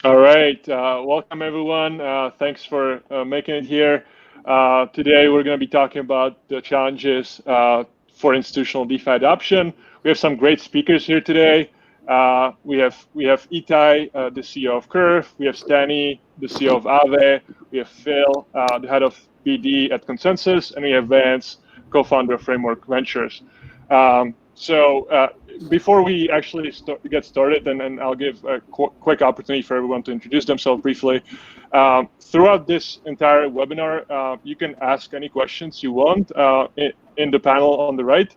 All right. Welcome, everyone. Thanks for making it here. Today, we're going to be talking about the challenges for institutional DeFi adoption. We have some great speakers here today. We have Itai, the CEO of Curve. We have Stani, the CEO of Aave. We have Phil, the head of BD at Consensus, and we have Vance, co-founder of Framework Ventures. So before we actually get started, and I'll give a quick opportunity for everyone to introduce themselves briefly. Throughout this entire webinar, you can ask any questions you want in the panel on the right.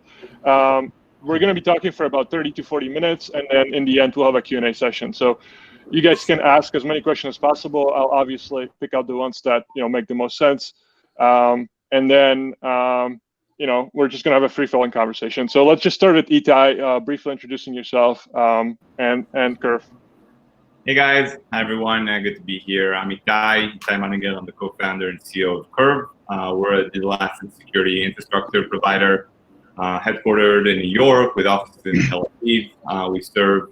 We're going to be talking for about 30 to 40 minutes, and then in the end, we'll have a Q&A session. So you guys can ask as many questions as possible. I'll obviously pick out the ones that make the most sense. And then we're just going to have a free-flowing conversation. So let's just start with Itai, briefly introducing yourself and Curve. Hey guys, hi everyone. Good to be here. I'm Itai Manigal. I'm the co-founder and CEO of Curve. We're a digital asset security infrastructure provider headquartered in New York with offices in Tel Aviv. We serve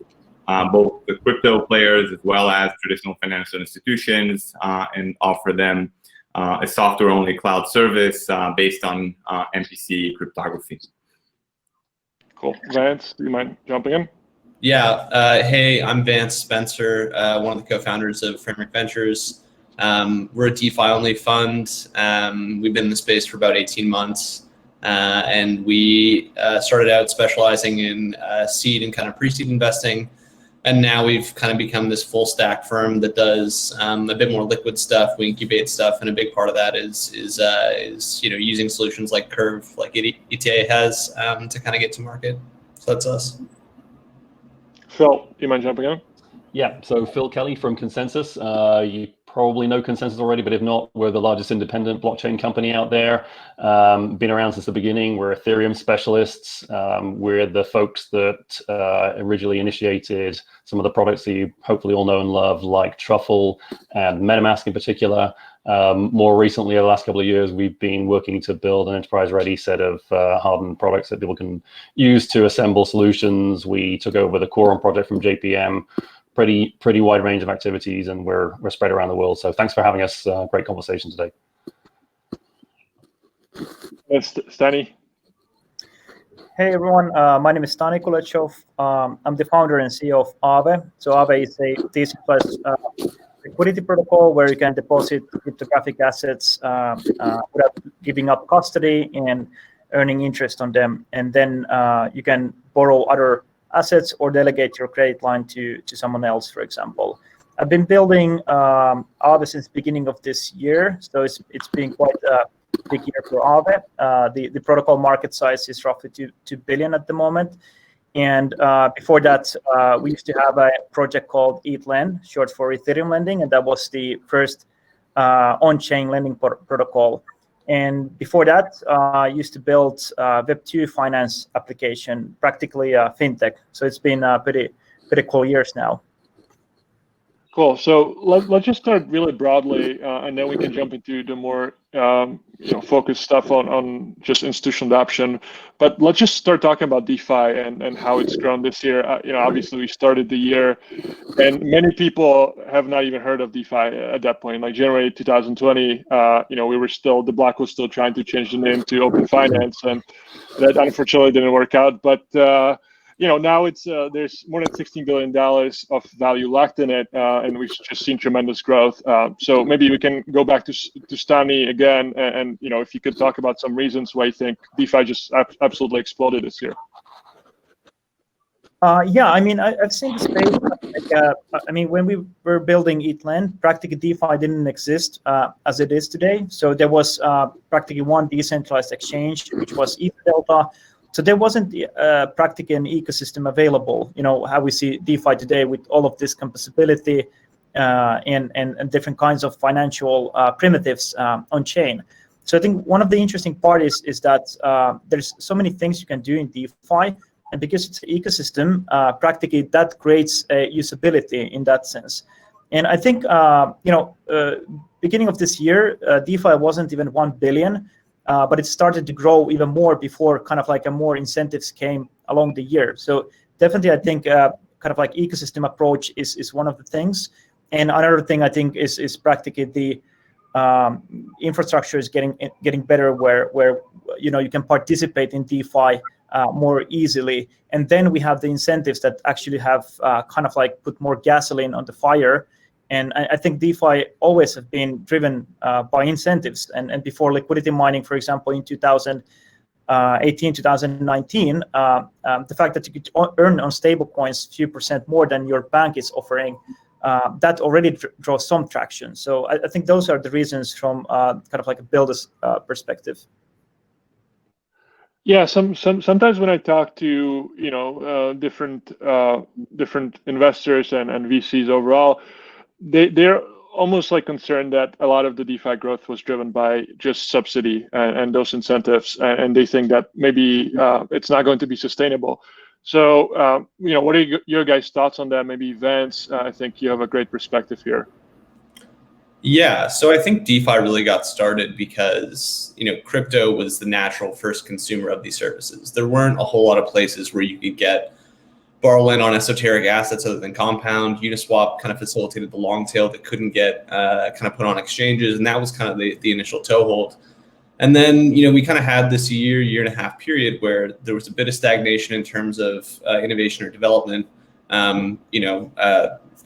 both the crypto players as well as traditional financial institutions and offer them a software-only cloud service based on MPC cryptography. Cool. Vance, do you mind jumping in? Yeah. Hey, I'm Vance Spencer, one of the co-founders of Framework Ventures. We're a DeFi-only fund. We've been in the space for about 18 months. And we started out specializing in seed and kind of pre-seed investing. And now we've kind of become this full stack firm that does a bit more liquid stuff. We incubate stuff, and a big part of that is using solutions like Curve, like ETA has, to kind of get to market. So that's us. Phil, do you mind jumping in? Yeah. So Phil Kelly from Consensus. You probably know Consensus already, but if not, we're the largest independent blockchain company out there. Been around since the beginning. We're Ethereum specialists. We're the folks that originally initiated some of the products that you hopefully all know and love, like Truffle and MetaMask in particular. More recently, over the last couple of years, we've been working to build an enterprise-ready set of hardened products that people can use to assemble solutions. We took over the Quorum project from JPM. Pretty wide range of activities, and we're spread around the world. So thanks for having us. Great conversation today. Yes, Stani. Hey everyone, my name is Stani Kulechov. I'm the founder and CEO of Aave. So Aave is a decentralized liquidity protocol where you can deposit cryptographic assets without giving up custody and earning interest on them. And then you can borrow other assets or delegate your credit line to someone else, for example. I've been building Aave since the beginning of this year, so it's been quite a big year for Aave. The protocol market size is roughly 2 billion at the moment. And before that, we used to have a project called ETHLend, short for Ethereum lending, and that was the first on-chain lending protocol. And before that, I used to build Web2 finance application, practically fintech. So it's been pretty cool years now. Cool. So let's just start really broadly, and then we can jump into the more focused stuff on just institutional adoption. But let's just start talking about DeFi and how it's grown this year. Obviously we started the year, and many people have not even heard of DeFi at that point. Like January 2020, the block was still trying to change the name to Open Finance, and that unfortunately didn't work out. But now it's there's more than $16 billion of value locked in it, and we've just seen tremendous growth. So maybe we can go back to Stani again, and if you could talk about some reasons why you think DeFi just absolutely exploded this year. Yeah, I mean, I've seen the space. When we were building ETHLend, practically DeFi didn't exist as it is today. So there was practically one decentralized exchange, which was ETHDelta. So there wasn't practically an ecosystem available, how we see DeFi today with all of this composability and different kinds of financial primitives on chain. So I think one of the interesting part is that there's so many things you can do in DeFi, and because it's an ecosystem, practically that creates a usability in that sense. And I think, beginning of this year, DeFi wasn't even 1 billion. But it started to grow even more before kind of like a more incentives came along the year. So definitely, I think kind of like ecosystem approach is one of the things. And another thing I think is practically the infrastructure is getting better, where you can participate in DeFi more easily. And then we have the incentives that actually have kind of like put more gasoline on the fire. And I think DeFi always have been driven by incentives. And before liquidity mining, for example, in 2018, 2019, the fact that you could earn on stable coins a few percent more than your bank is offering, that already draws some traction. So I think those are the reasons from kind of like a builder's perspective. Yeah, sometimes when I talk to different investors and VCs overall, they're almost like concerned that a lot of the DeFi growth was driven by just subsidy and those incentives, and they think that maybe it's not going to be sustainable. So what are your guys' thoughts on that? Maybe Vance, I think you have a great perspective here. Yeah, so I think DeFi really got started because crypto was the natural first consumer of these services. There weren't a whole lot of places where you could borrow land on esoteric assets other than Compound. Uniswap kind of facilitated the long tail that couldn't get kind of put on exchanges, and that was kind of the initial toehold. And then we kind of had this year and a half period where there was a bit of stagnation in terms of innovation or development.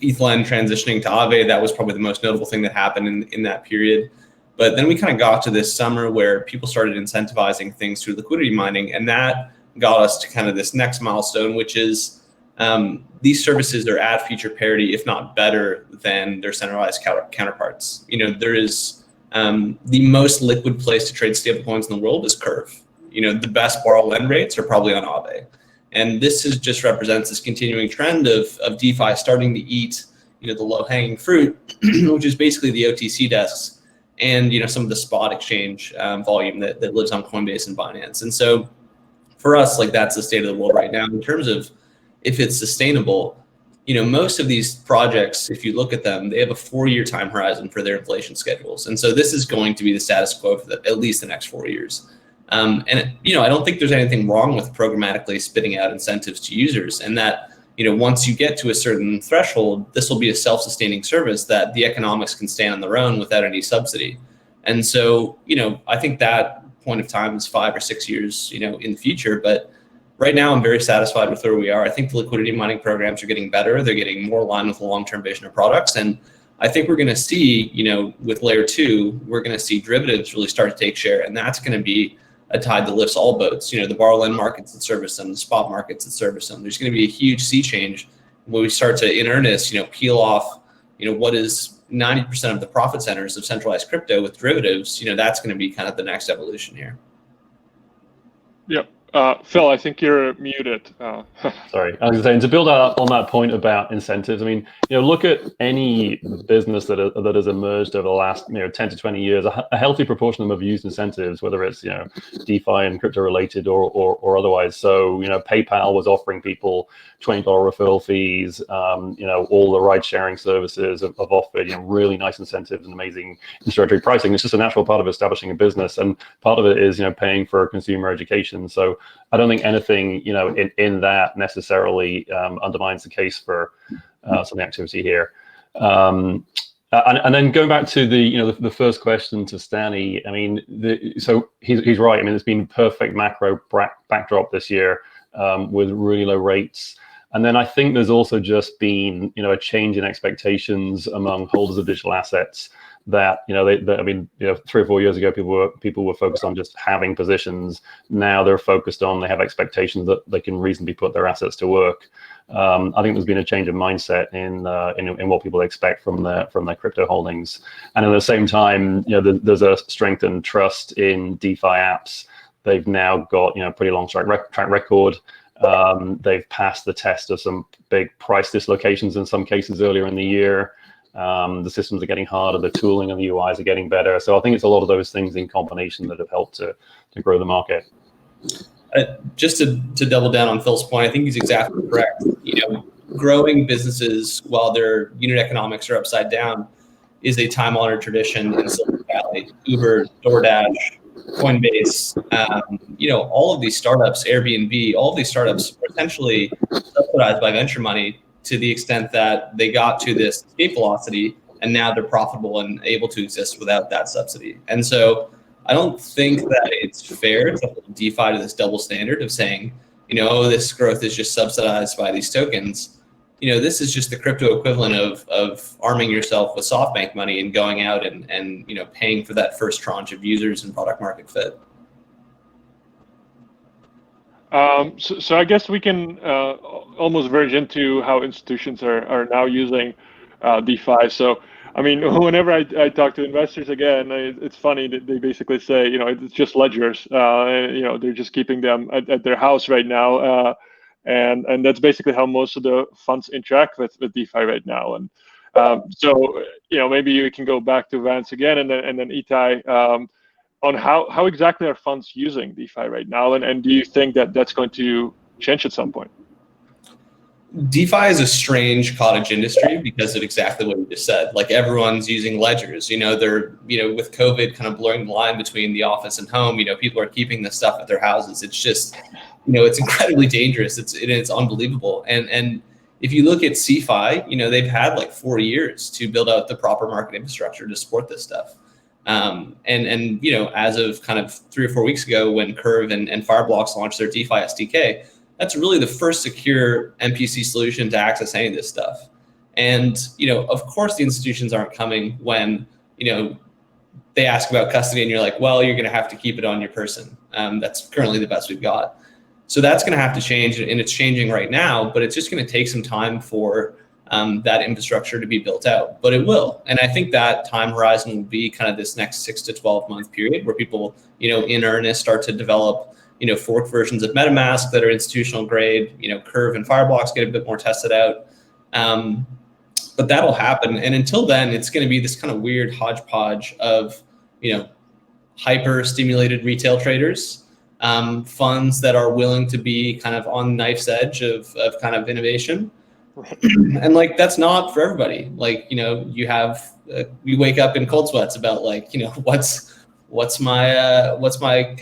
ETHLend transitioning to Aave, that was probably the most notable thing that happened in that period. But then we kind of got to this summer where people started incentivizing things through liquidity mining, and that got us to kind of this next milestone, which is these services are at feature parity, if not better than their centralized counterparts. There is the most liquid place to trade stablecoins in the world is Curve. The best borrow lend rates are probably on Aave. And this just represents this continuing trend of DeFi starting to eat, the low-hanging fruit, which is basically the OTC desks and, some of the spot exchange volume that lives on Coinbase and Binance. And so for us, that's the state of the world right now in terms of if it's sustainable. Most of these projects, if you look at them, they have a 4-year time horizon for their inflation schedules. And so this is going to be the status quo for at least the next 4 years. I don't think there's anything wrong with programmatically spitting out incentives to users, and that, once you get to a certain threshold, this will be a self-sustaining service that the economics can stand on their own without any subsidy. And so, I think that point of time is 5 or 6 years, in the future. But right now, I'm very satisfied with where we are. I think the liquidity mining programs are getting better. They're getting more aligned with the long-term vision of products. And I think we're going to see, with layer 2, we're going to see derivatives really start to take share. And that's going to be a tide that lifts all boats. The borrow lend markets that service them, the spot markets that service them. There's going to be a huge sea change when we start to, in earnest, peel off, what is 90% of the profit centers of centralized crypto with derivatives. That's going to be kind of the next evolution here. Yep. Phil, I think you're muted. Sorry, I was saying, to build up on that point about incentives. I mean, look at any business that has emerged over the last 10 to 20 years. A healthy proportion of them have used incentives, whether it's DeFi and crypto related or otherwise. So PayPal was offering people $20 referral fees. All the ride sharing services have offered really nice incentives and amazing introductory pricing. It's just a natural part of establishing a business, and part of it is paying for consumer education. So I don't think anything, in that necessarily undermines the case for some of the activity here. And then going back to the first question to Stanny, I mean, so he's right. I mean, there's been perfect macro backdrop this year with really low rates. And then I think there's also just been, a change in expectations among holders of digital assets. That I mean, 3 or 4 years ago, people were focused on just having positions. Now they're focused on, they have expectations that they can reasonably put their assets to work. I think there's been a change of mindset in what people expect from their crypto holdings, and at the same time, there's a strengthened trust in DeFi apps. They've now got pretty long track record. They've passed the test of some big price dislocations in some cases earlier in the year. The systems are getting harder, the tooling and the UIs are getting better. So I think it's a lot of those things in combination that have helped to grow the market. Just to double down on Phil's point, I think he's exactly correct. Growing businesses while their unit economics are upside down is a time-honored tradition in Silicon Valley. Uber, DoorDash, Coinbase, all of these startups, Airbnb, all of these startups are essentially subsidized by venture money to the extent that they got to this escape velocity and now they're profitable and able to exist without that subsidy. And so I don't think that it's fair to hold DeFi to this double standard of saying, oh, this growth is just subsidized by these tokens. This is just the crypto equivalent of arming yourself with SoftBank money and going out and paying for that first tranche of users and product market fit. So I guess we can almost verge into how institutions are now using DeFi. So, I mean, whenever I talk to investors again, it's funny that they basically say, it's just ledgers. They're just keeping them at their house right now. And that's basically how most of the funds interact with DeFi right now. And so, maybe you can go back to Vance again and then Itai on how exactly are funds using DeFi right now, and do you think that that's going to change at some point? DeFi is a strange cottage industry because of exactly what you just said. Like everyone's using ledgers. They're with COVID kind of blurring the line between the office and home. People are keeping this stuff at their houses. It's just it's incredibly dangerous. It's unbelievable. And if you look at CeFi, they've had like 4 years to build out the proper market infrastructure to support this stuff. And as of kind of 3 or 4 weeks ago, when Curve and Fireblocks launched their DeFi SDK, that's really the first secure MPC solution to access any of this stuff. And of course, the institutions aren't coming when they ask about custody, and you're like, well, you're going to have to keep it on your person. That's currently the best we've got. So that's going to have to change, and it's changing right now. But it's just going to take some time for that infrastructure to be built out, but it will. And I think that time horizon will be kind of this next 6 to 12 month period where people, in earnest start to develop, forked versions of MetaMask that are institutional grade, Curve and Fireblocks get a bit more tested out. But that'll happen. And until then, it's going to be this kind of weird hodgepodge of, hyper stimulated retail traders, funds that are willing to be kind of on knife's edge of kind of innovation. And like that's not for everybody. Like you have you wake up in cold sweats about like what's my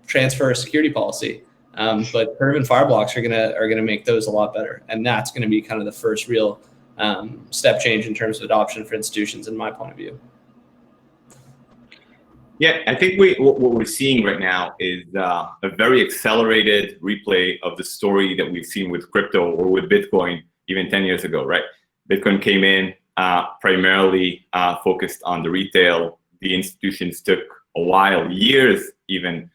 transfer security policy. But Curve and Fireblocks are gonna make those a lot better, and that's gonna be kind of the first real step change in terms of adoption for institutions, in my point of view. Yeah, I think what we're seeing right now is a very accelerated replay of the story that we've seen with crypto or with Bitcoin even 10 years ago, right? Bitcoin came in primarily focused on the retail. The institutions took a while, years even,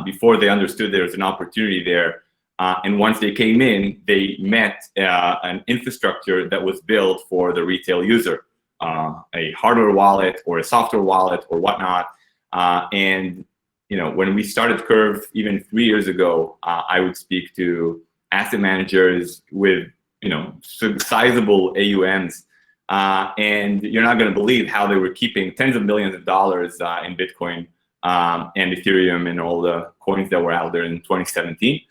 before they understood there was an opportunity there. And once they came in, they met an infrastructure that was built for the retail user, a hardware wallet or a software wallet or whatnot. And when we started Curve even 3 years ago, I would speak to asset managers with sizable AUMs, and you're not going to believe how they were keeping tens of millions of dollars in Bitcoin and Ethereum and all the coins that were out there in 2017.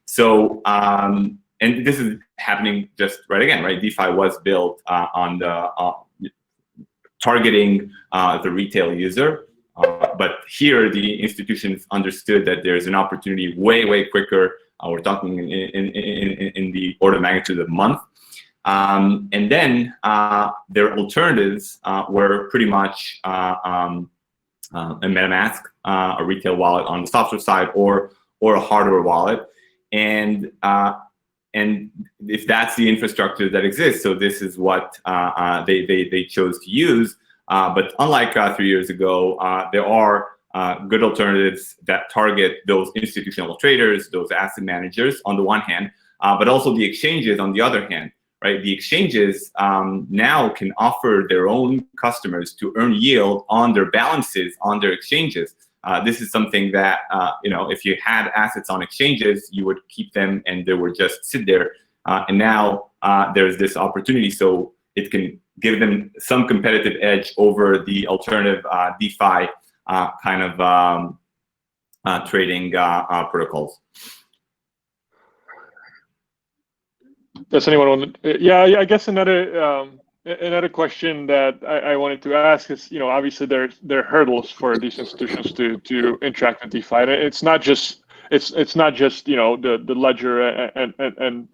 So, and this is happening just right again, right? DeFi was built on the targeting the retail user, but here the institutions understood that there's an opportunity way quicker. We're talking in the order of magnitude of a month. And then their alternatives were pretty much a MetaMask, a retail wallet on the software side, or a hardware wallet. And if that's the infrastructure that exists, so this is what they chose to use. But unlike 3 years ago, there are good alternatives that target those institutional traders, those asset managers on the one hand, but also the exchanges on the other hand, right? The exchanges now can offer their own customers to earn yield on their balances on their exchanges. This is something that, if you had assets on exchanges, you would keep them and they would just sit there. And now there's this opportunity, so it can give them some competitive edge over the alternative DeFi kind of trading protocols. Does anyone want to? Yeah, I guess another question that I wanted to ask is, obviously there are hurdles for these institutions to interact with DeFi. And it's not just the ledger and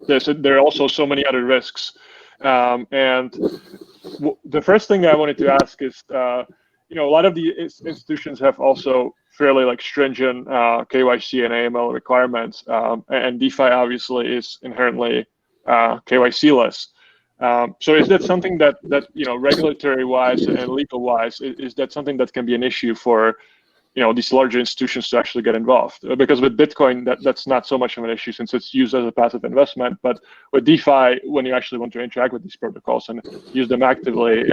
there are also so many other risks. And the first thing I wanted to ask is, a lot of the institutions have also fairly like stringent KYC and AML requirements, and DeFi obviously is inherently KYC-less. So is that something that regulatory-wise and legal-wise, is that something that can be an issue for these larger institutions to actually get involved? Because with Bitcoin, that's not so much of an issue since it's used as a passive investment. But with DeFi, when you actually want to interact with these protocols and use them actively,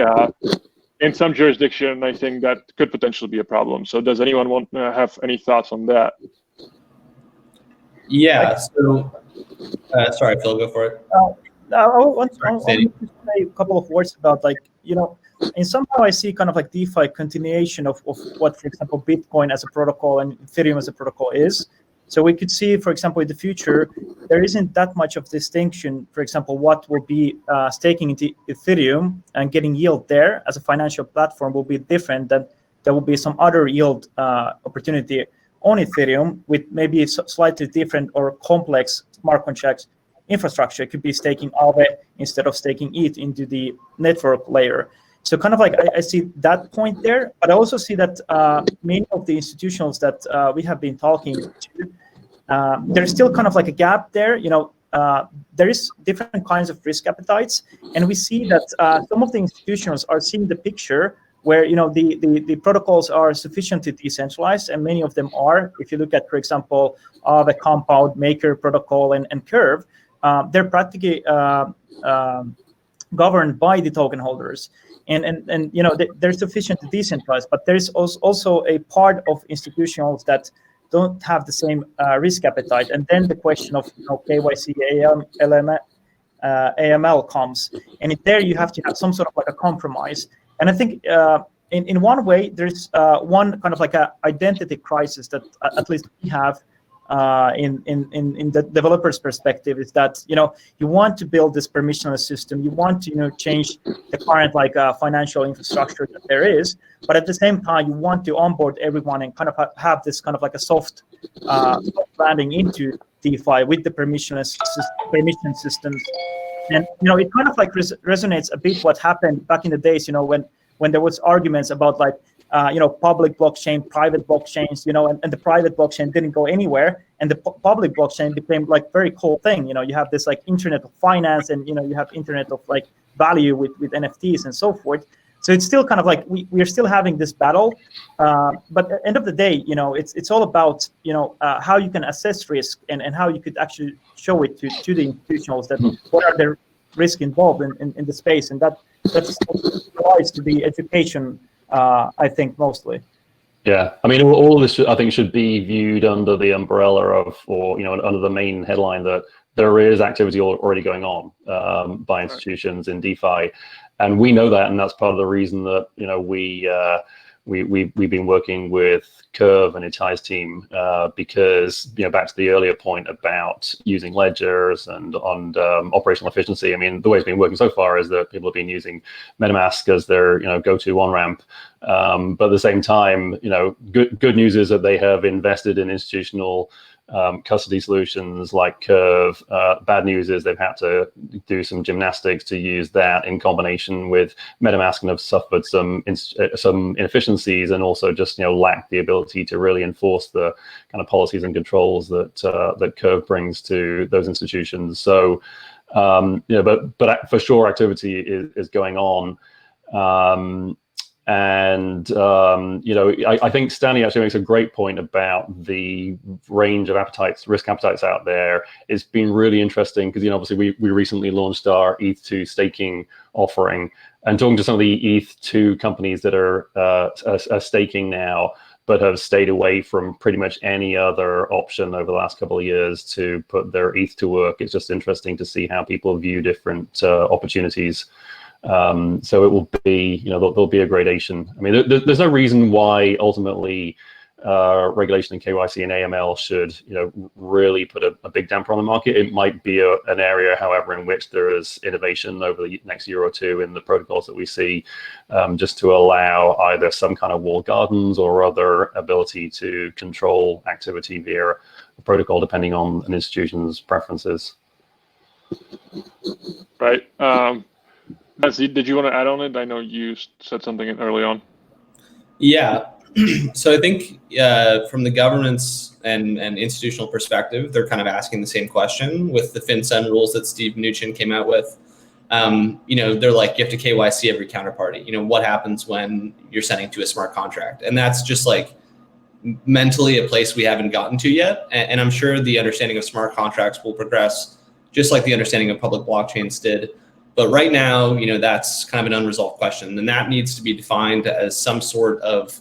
in some jurisdiction, I think that could potentially be a problem. So does anyone want to have any thoughts on that? Yeah. So, sorry, Phil, go for it. I want to say a couple of words about and somehow I see kind of like DeFi continuation of what, for example, Bitcoin as a protocol and Ethereum as a protocol is. So we could see, for example, in the future, there isn't that much of distinction, for example, what will be staking into Ethereum and getting yield there as a financial platform will be different than there will be some other yield opportunity on Ethereum with maybe slightly different or complex smart contracts infrastructure. It could be staking Aave instead of staking ETH into the network layer. So kind of like I see that point there, but I also see that many of the institutions that we have been talking to, there's still kind of like a gap there. There is different kinds of risk appetites, and we see that some of the institutions are seeing the picture where the protocols are sufficiently decentralized, and many of them are. If you look at, for example, the Compound, Maker protocol, and Curve, they're practically governed by the token holders. And they're sufficiently decentralized, but there's also a part of institutions that don't have the same risk appetite. And then the question of KYC, AML comes. And there you have to have some sort of like a compromise. And I think in one way, there's one kind of like a identity crisis that at least we have in the developer's perspective, is that you want to build this permissionless system, you want to change the current financial infrastructure that there is, but at the same time you want to onboard everyone and kind of have this kind of like a soft landing into DeFi with the permission systems. And it kind of like resonates a bit what happened back in the days, when there was arguments about public blockchain, private blockchains, and the private blockchain didn't go anywhere, and the public blockchain became very cool thing. You have this internet of finance, and you have internet of value with NFTs and so forth. So it's still kind of we're still having this battle, but at the end of the day, it's all about how you can assess risk and how you could actually show it to the institutions that what are the risk involved in the space, and that's applies to the education. I think mostly. Yeah, I mean, all of this, I think, should be viewed under the umbrella of, or under the main headline that there is activity already going on by institutions in DeFi, and we know that, and that's part of the reason that we've been working with Curve and Itai's team because back to the earlier point about using ledgers and on operational efficiency. I mean, the way it's been working so far is that people have been using MetaMask as their go-to on-ramp, but at the same time, good news is that they have invested in institutional custody solutions like Curve. Bad news is they've had to do some gymnastics to use that in combination with MetaMask and have suffered some inefficiencies, and also just lack the ability to really enforce the kind of policies and controls that Curve brings to those institutions. So but for sure activity is going on. I think Stanley actually makes a great point about the range of risk appetites out there. It's been really interesting because obviously we recently launched our ETH2 staking offering, and talking to some of the ETH2 companies that are staking now, but have stayed away from pretty much any other option over the last couple of years to put their ETH to work. It's just interesting to see how people view different opportunities. So it will be, there'll be a gradation. I mean, there's no reason why ultimately regulation in KYC and AML should, really put a big damper on the market. It might be an area, however, in which there is innovation over the next year or two in the protocols that we see, just to allow either some kind of walled gardens or other ability to control activity via a protocol, depending on an institution's preferences. Right. Nancy, did you want to add on it? I know you said something early on. Yeah. So I think from the government's and institutional perspective, they're kind of asking the same question with the FinCEN rules that Steve Mnuchin came out with. They're like, you have to KYC every counterparty. What happens when you're sending to a smart contract? And that's just like mentally a place we haven't gotten to yet. And I'm sure the understanding of smart contracts will progress just like the understanding of public blockchains did. But right now, that's kind of an unresolved question. And that needs to be defined as some sort of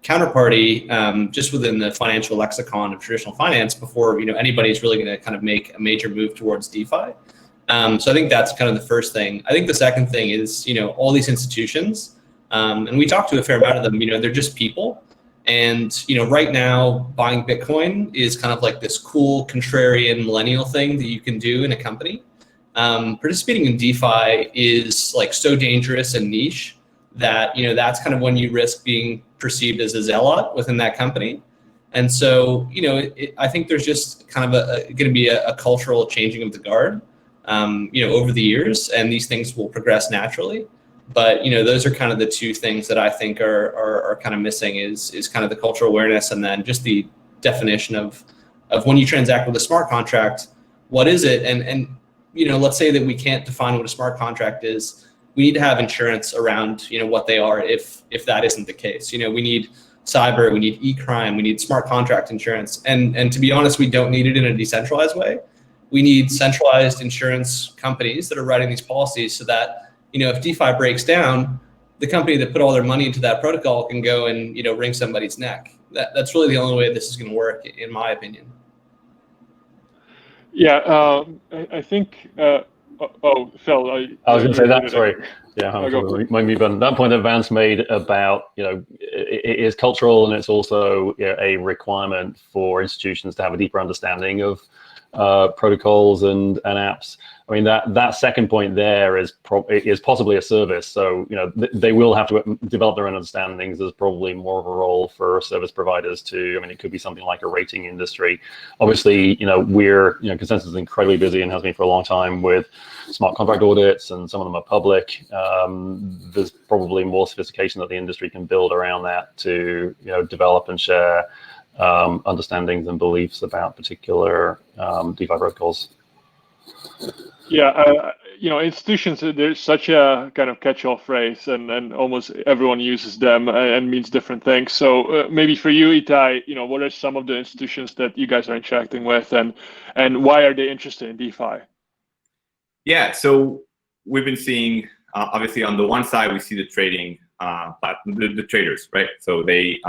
counterparty just within the financial lexicon of traditional finance before anybody's really going to kind of make a major move towards DeFi. So I think that's kind of the first thing. I think the second thing is all these institutions, and we talk to a fair amount of them. They're just people, and right now buying Bitcoin is kind of like this cool contrarian millennial thing that you can do in a company. Participating in DeFi is like so dangerous and niche that that's kind of when you risk being perceived as a zealot within that company. And so I think there's just kind of going to be a cultural changing of the guard over the years, and these things will progress naturally. But those are kind of the two things that I think are kind of missing is kind of the cultural awareness, and then just the definition of when you transact with a smart contract, what is it? And let's say that we can't define what a smart contract is. We need to have insurance around what they are if that isn't the case. We need cyber, we need e-crime, we need smart contract insurance. And to be honest, we don't need it in a decentralized way. We need centralized insurance companies that are writing these policies so that if DeFi breaks down, the company that put all their money into that protocol can go and wring somebody's neck. That's really the only way this is going to work, in my opinion. Yeah, I think. Phil, I was going to say that. Sorry. Yeah, my mute button. That point that Vance made about it is cultural, and it's also a requirement for institutions to have a deeper understanding of protocols and apps. I mean, that second point there is possibly a service. So they will have to develop their own understandings. There's probably more of a role for service providers to. I mean, it could be something like a rating industry. Obviously, ConsenSys is incredibly busy and has been for a long time with smart contract audits, and some of them are public. There's probably more sophistication that the industry can build around that to develop and share understandings and beliefs about particular DeFi protocols. Yeah, institutions, there's such a kind of catch-all phrase, and almost everyone uses them and means different things. So maybe for you, Itai, what are some of the institutions that you guys are interacting with, and why are they interested in DeFi? Yeah, so we've been seeing, obviously on the one side, we see the trading, the traders, right? So they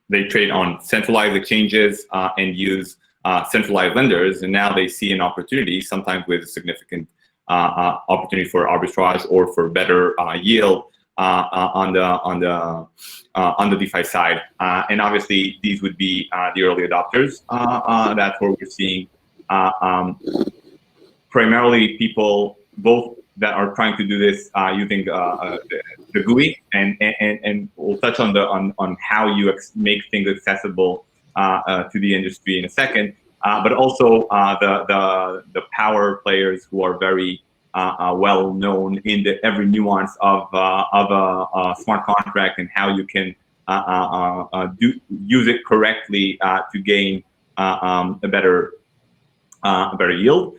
they trade on centralized exchanges and use centralized lenders, and now they see an opportunity, sometimes with a significant opportunity for arbitrage or for better yield on the DeFi side. And obviously, these would be the early adopters. That's where we're seeing primarily people both that are trying to do this using the GUI, and we'll touch on how you make things accessible to the industry in a second, but also the power players who are very well known in every nuance of a smart contract and how you can use it correctly to gain a better yield.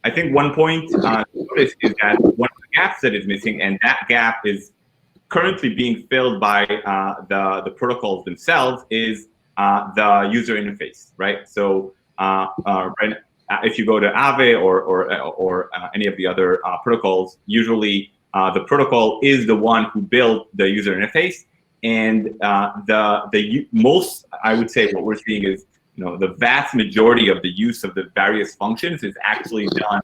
I think one point to notice is that one of the gaps that is missing, and that gap is currently being filled by the protocols themselves, is the user interface, right? So if you go to Aave or any of the other protocols, usually the protocol is the one who built the user interface, and the most, I would say, what we're seeing is the vast majority of the use of the various functions is actually done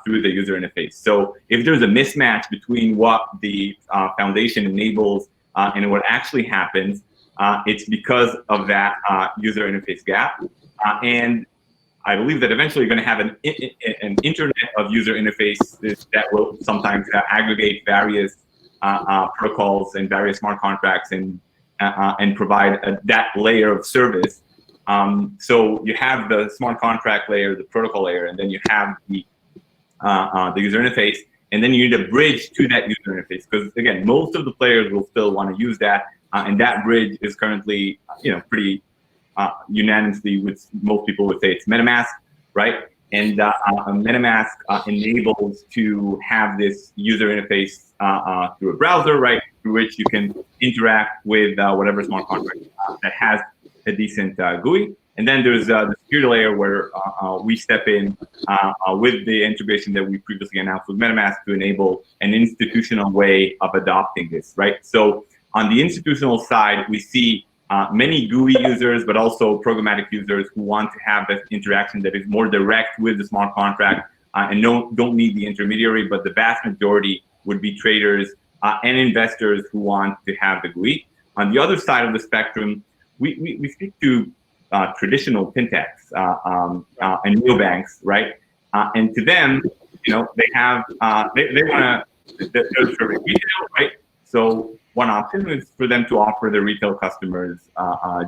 through the user interface. So if there's a mismatch between what the foundation enables and what actually happens, it's because of that user interface gap. And I believe that eventually you're going to have an internet of user interfaces that will sometimes aggregate various protocols and various smart contracts and provide that layer of service. So you have the smart contract layer, the protocol layer, and then you have the user interface. And then you need a bridge to that user interface, because again, most of the players will still want to use that, and that bridge is currently, pretty unanimously, with most people would say it's MetaMask, right? And MetaMask enables to have this user interface through a browser, right, through which you can interact with whatever smart contract that has a decent GUI. And then there's the security layer where we step in with the integration that we previously announced with MetaMask to enable an institutional way of adopting this, right? So on the institutional side, we see many GUI users, but also programmatic users who want to have that interaction that is more direct with the smart contract and don't need the intermediary, but the vast majority would be traders and investors who want to have the GUI. On the other side of the spectrum, we speak to traditional fintechs and neobanks, right? And to them, they have they want to serve retail, right? So one option is for them to offer their retail customers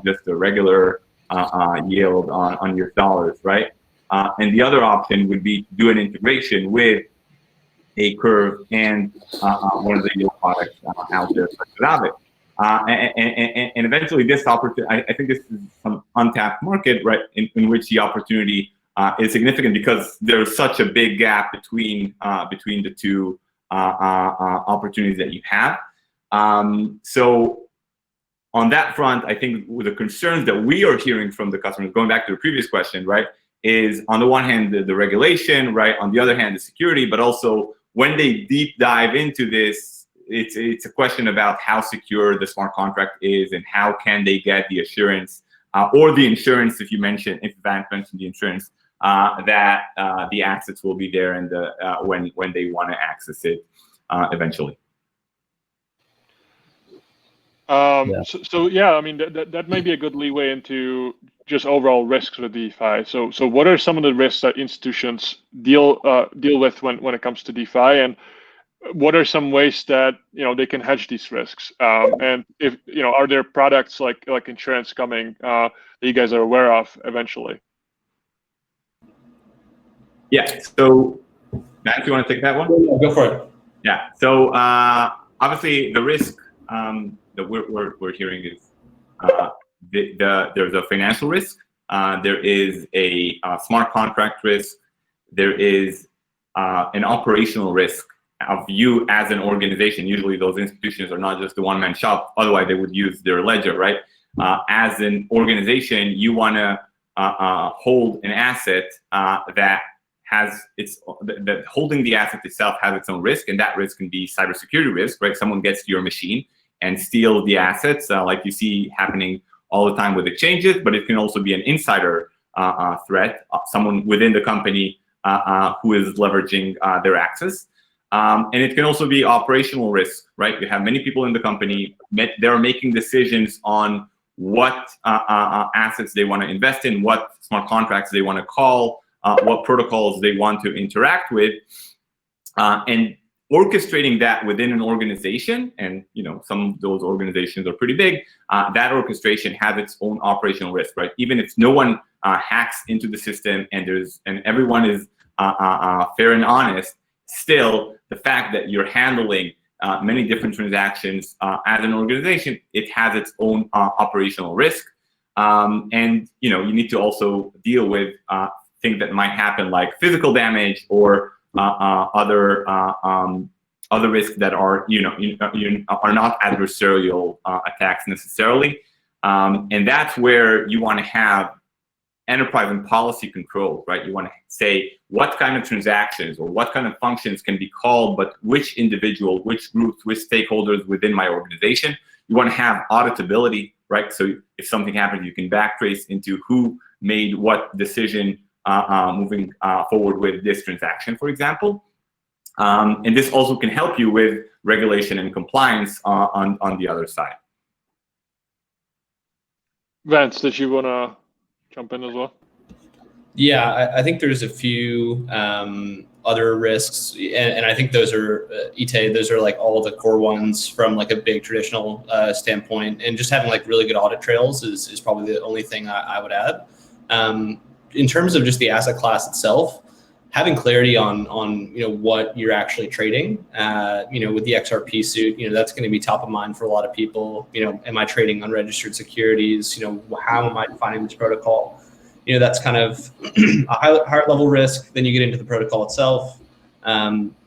just a regular yield on your dollars, right? And the other option would be to do an integration with a Curve and one of the yield products out there, such as Aave. And eventually this opportunity, I think this is some untapped market, right, in which the opportunity is significant because there's such a big gap between the two opportunities that you have. So on that front, I think with the concerns that we are hearing from the customers, going back to the previous question, right, is on the one hand, the regulation, right, on the other hand, the security, but also when they deep dive into this, it's a question about how secure the smart contract is and how can they get the assurance or the insurance, if Vance mentioned the insurance, that the assets will be there and when they want to access it eventually. So yeah, I mean that may be a good leeway into just overall risks with DeFi. So what are some of the risks that institutions deal with when it comes to DeFi, and what are some ways that they can hedge these risks? And if are there products like insurance coming that you guys are aware of eventually? Yeah. So Matt, you want to take that one? Go for it. Yeah. So obviously the risk that we're hearing is there's a financial risk. There is a smart contract risk. There is an operational risk of you as an organization. Usually those institutions are not just the one-man shop, otherwise they would use their ledger, right? As an organization, you want to hold an asset that holding the asset itself has its own risk, and that risk can be cybersecurity risk, right? Someone gets to your machine and steal the assets, like you see happening all the time with exchanges, but it can also be an insider threat, someone within the company who is leveraging their access. And it can also be operational risk, right? You have many people in the company, they're making decisions on what assets they want to invest in, what smart contracts they want to call, what protocols they want to interact with, and orchestrating that within an organization. And some of those organizations are pretty big. That orchestration has its own operational risk, right? Even if no one hacks into the system and everyone is fair and honest, still the fact that you're handling many different transactions as an organization, it has its own operational risk. And you need to also deal with things that might happen, like physical damage or other risks that are are not adversarial attacks necessarily. And that's where you want to have enterprise and policy control, right? You want to say what kind of transactions or what kind of functions can be called, but which individual, which groups, which stakeholders within my organization. You want to have auditability, right? So if something happens, you can backtrace into who made what decision moving forward with this transaction, for example. And this also can help you with regulation and compliance on the other side. Vance, did you want to jump in as well? Yeah, I think there's a few other risks, and I think those are Itay. Those are like all the core ones from like a big traditional standpoint, and just having like really good audit trails is probably the only thing I would add. In terms of just the asset class itself, having clarity on what you're actually trading, with the XRP suit, that's going to be top of mind for a lot of people. Am I trading unregistered securities? How am I defining this protocol? That's kind of a higher level risk. Then you get into the protocol itself.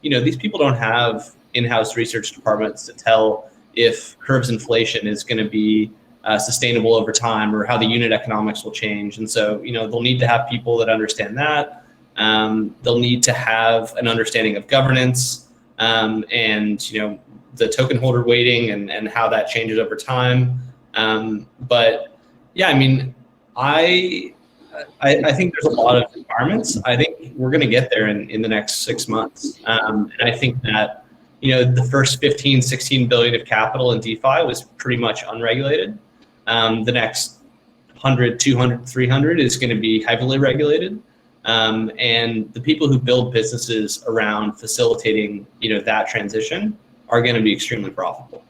These people don't have in-house research departments to tell if Curve's inflation is going to be sustainable over time, or how the unit economics will change. And so, they'll need to have people that understand that. They'll need to have an understanding of governance, and the token holder weighting and how that changes over time. But yeah, I think there's a lot of environments. I think we're going to get there in the next 6 months. And I think that, the first 15, 16 billion of capital in DeFi was pretty much unregulated. The next 100, 200, 300 is going to be heavily regulated. And the people who build businesses around facilitating, that transition are going to be extremely profitable.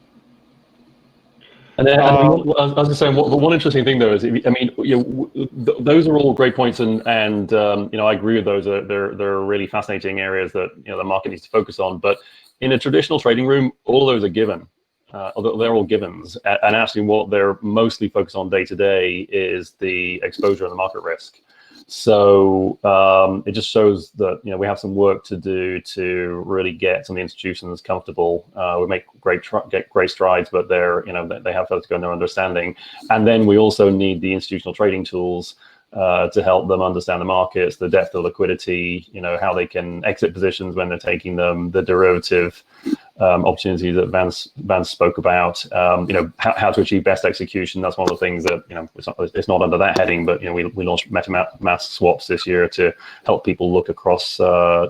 And then, I was just saying, one interesting thing though is, those are all great points, and I agree with those. They're really fascinating areas that the market needs to focus on. But in a traditional trading room, all of those are given. They're all givens, and actually, what they're mostly focused on day to day is the exposure and the market risk. So it just shows that we have some work to do to really get some of the institutions comfortable. We make great strides, but they have to go in their understanding. And then we also need the institutional trading tools to help them understand the markets, the depth of liquidity, how they can exit positions when they're taking them, the derivative opportunities that Vance spoke about, how to achieve best execution. That's one of the things that, it's not under that heading, but, we launched MetaMask swaps this year to help people look across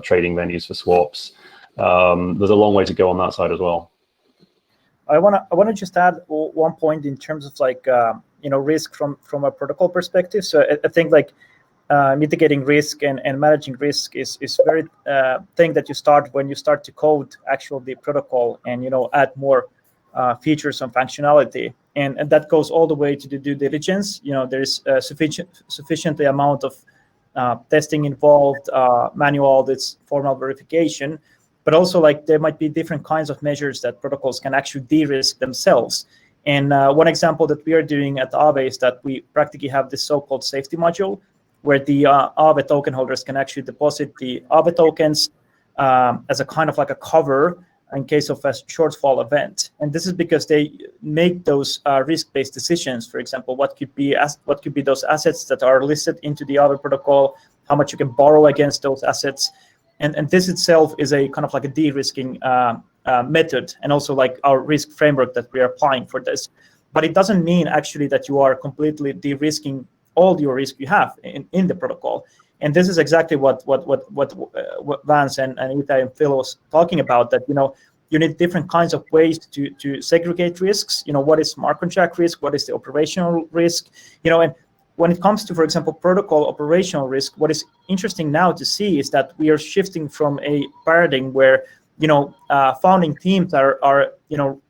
trading venues for swaps. There's a long way to go on that side as well. I want to just add one point in terms of risk from a protocol perspective. So I think mitigating risk and managing risk is very thing that you start when you start to code the protocol and add more features and functionality, and that goes all the way to the due diligence. There's sufficient amount of testing involved, manual audits, formal verification. But also, there might be different kinds of measures that protocols can actually de-risk themselves. And one example that we are doing at Aave is that we practically have this so-called safety module, where the Aave token holders can actually deposit the Aave tokens as a kind of a cover in case of a shortfall event. And this is because they make those risk-based decisions. For example, what could be those assets that are listed into the Aave protocol, how much you can borrow against those assets. And this itself is a kind of a de-risking method, and also our risk framework that we are applying for this. But it doesn't mean actually that you are completely de-risking all your risk you have in the protocol. And this is exactly what Vance and Itai and Phil was talking about, that you need different kinds of ways to segregate risks. What is smart contract risk? What is the operational risk? And when it comes to, for example, protocol operational risk, what is interesting now to see is that we are shifting from a paradigm where founding teams are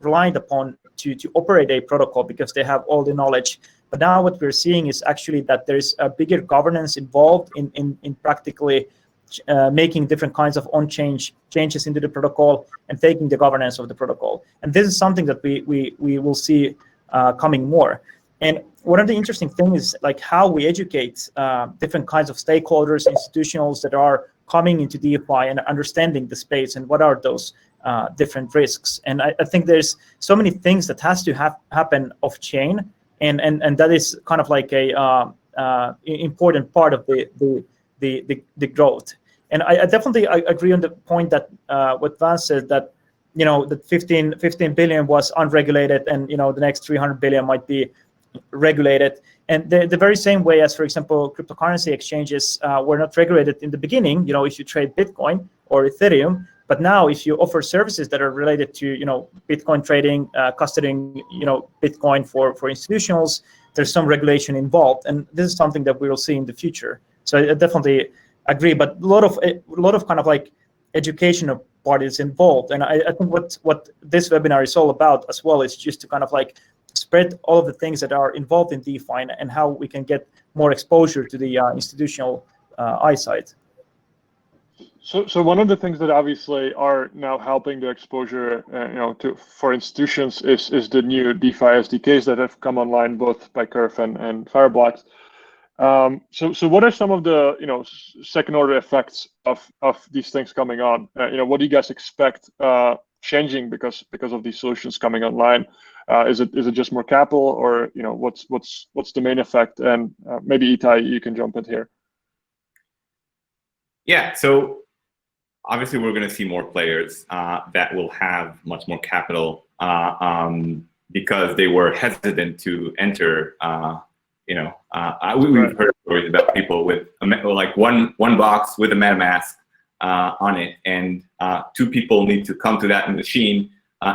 relied upon to operate a protocol because they have all the knowledge. But now what we're seeing is actually that there's a bigger governance involved in practically making different kinds of changes into the protocol and taking the governance of the protocol. And this is something that we will see coming more. And one of the interesting things is how we educate different kinds of stakeholders, institutionals that are coming into DeFi and understanding the space and what are those different risks. And I think there's so many things that has to happen off chain, and that is kind of a important part of the growth. And I definitely agree on the point that what Vance said, that that 15 billion was unregulated, and the next 300 billion might be regulated. And the very same way as, for example, cryptocurrency exchanges were not regulated in the beginning, if you trade Bitcoin or Ethereum. But now if you offer services that are related to, Bitcoin trading, custodying, Bitcoin for institutionals, there's some regulation involved. And this is something that we will see in the future. So I definitely agree. But a lot of kind of educational parties involved. And I think what this webinar is all about as well is just to kind of spread all of the things that are involved in DeFi and how we can get more exposure to the institutional eyesight. So one of the things that obviously are now helping the exposure, for institutions is the new DeFi SDKs that have come online both by Curve and Fireblocks. So what are some of the second order effects of these things coming on? What do you guys expect changing because of these solutions coming online? Is it just more capital, or what's the main effect? And maybe Itai, you can jump in here. Yeah. So obviously, we're going to see more players that will have much more capital because they were hesitant to enter. We've heard stories about people with like one box with a MetaMask on it, and two people need to come to that machine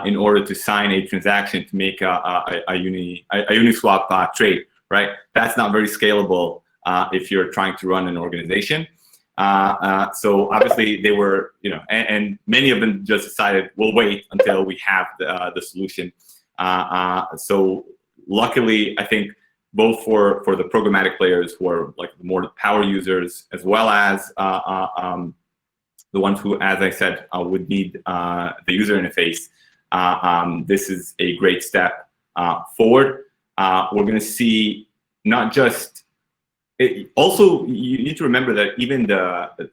in order to sign a transaction to make a Uniswap trade. Right? That's not very scalable if you're trying to run an organization. So obviously they were, and many of them just decided we'll wait until we have the solution. So luckily, I think both for the programmatic players who are like more power users, as well as the ones who, as I said, would need the user interface, this is a great step forward. We're going to see not just. Also, you need to remember that even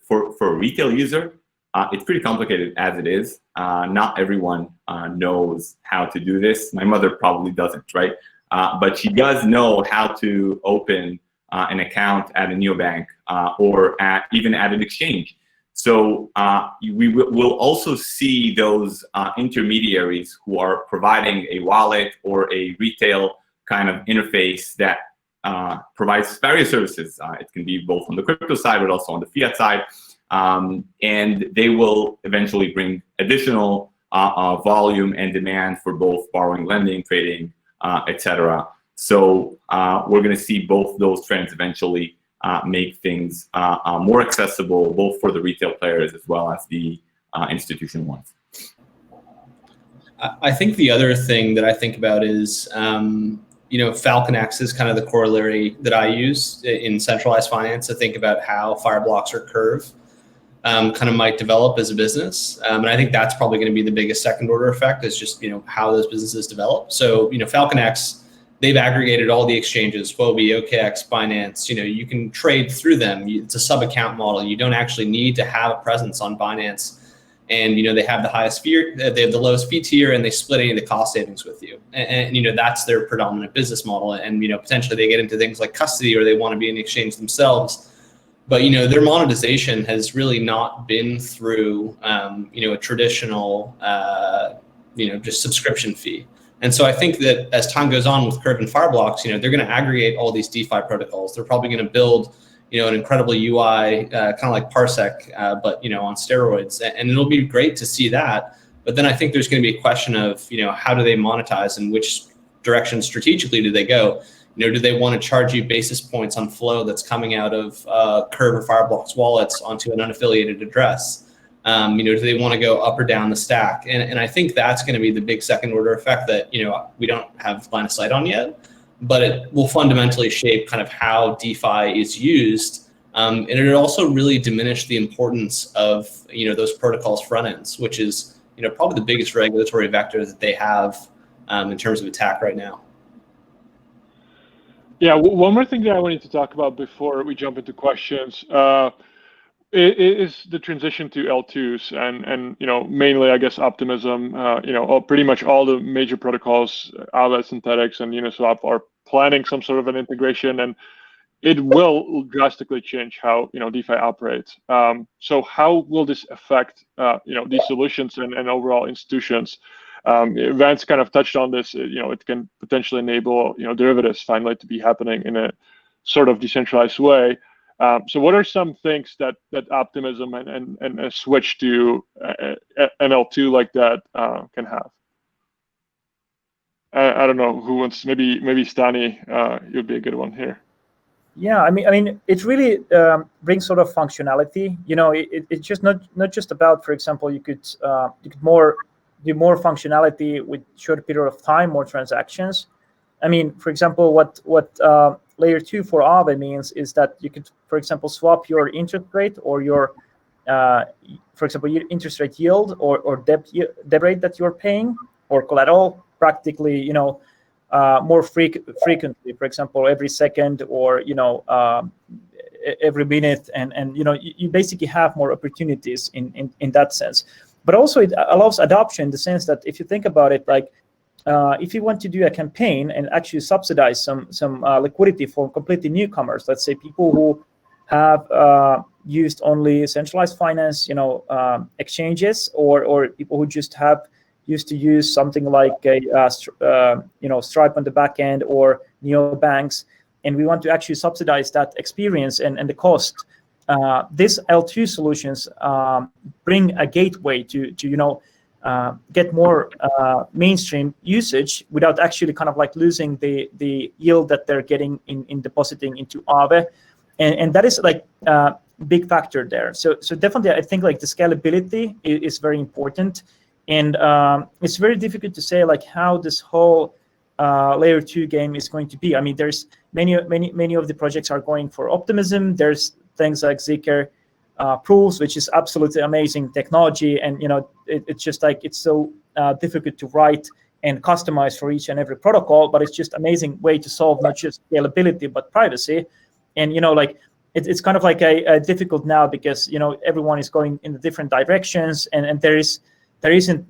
for a retail user, it's pretty complicated as it is. Not everyone knows how to do this. My mother probably doesn't, right? But she does know how to open an account at a neobank or even at an exchange. So we'll also see those intermediaries who are providing a wallet or a retail kind of interface that provides various services. It can be both on the crypto side, but also on the fiat side. And they will eventually bring additional volume and demand for both borrowing, lending, trading, etc. So we're going to see both those trends eventually make things more accessible, both for the retail players as well as the institutional ones. I think the other thing that I think about is FalconX is kind of the corollary that I use in centralized finance to think about how Fireblocks or Curve kind of might develop as a business. And I think that's probably going to be the biggest second order effect is just, how those businesses develop. So, FalconX, they've aggregated all the exchanges, Fobi, OKX, Binance, you can trade through them. It's a sub-account model. You don't actually need to have a presence on Binance. And they have the highest fee, they have the lowest fee tier, and they split any of the cost savings with you. And that's their predominant business model. And potentially they get into things like custody, or they want to be in the exchange themselves. But their monetization has really not been through a traditional just subscription fee. And so I think that as time goes on with Curve and Fireblocks, they're going to aggregate all these DeFi protocols. They're probably going to build an incredible UI, kind of like Parsec, but on steroids, and it'll be great to see that. But then I think there's going to be a question of how do they monetize and which direction strategically do they go? Do they want to charge you basis points on flow that's coming out of Curve or Fireblocks wallets onto an unaffiliated address? Do they want to go up or down the stack? And I think that's going to be the big second order effect that we don't have line of sight on yet. But it will fundamentally shape kind of how DeFi is used. And it also really diminish the importance of, those protocols front ends, which is, probably the biggest regulatory vector that they have in terms of attack right now. Yeah, one more thing that I wanted to talk about before we jump into questions is the transition to L2s and mainly, I guess, Optimism. Pretty much all the major protocols, Aave, Synthetix, and Uniswap are planning some sort of an integration, and it will drastically change how DeFi operates. So how will this affect these solutions and overall institutions? Vance kind of touched on this. It can potentially enable derivatives finally to be happening in a sort of decentralized way. So what are some things that Optimism and a switch to an L2 like that can have? I don't know who wants. Maybe Stani, you'd be a good one here. Yeah, I mean, it really brings sort of functionality. It's just not just about, for example, you could do more functionality with short period of time, more transactions. I mean, for example, what layer 2 for Aave means is that you could, for example, swap your interest rate or your for example, your interest rate yield or debt rate that you're paying, or collateral, practically, more frequently. For example, every second, or every minute, and you basically have more opportunities in that sense. But also it allows adoption in the sense that if you think about it, like if you want to do a campaign and actually subsidize some liquidity for completely newcomers, let's say people who have used only centralized finance, exchanges, or people who just have used to use something like Stripe on the back end or neobanks, and we want to actually subsidize that experience and the cost. These L2 solutions bring a gateway to get more mainstream usage without actually kind of like losing the yield that they're getting in depositing into Aave, and that is like a big factor there. So definitely, I think like the scalability is very important, and it's very difficult to say like how this whole layer 2 game is going to be. I mean, there's many of the projects are going for optimism. There's things like Zcash proofs, which is absolutely amazing technology, and it's just like it's so difficult to write and customize for each and every protocol, but it's just amazing way to solve not just scalability but privacy. And like it's kind of like a difficult now because everyone is going in the different directions, and there isn't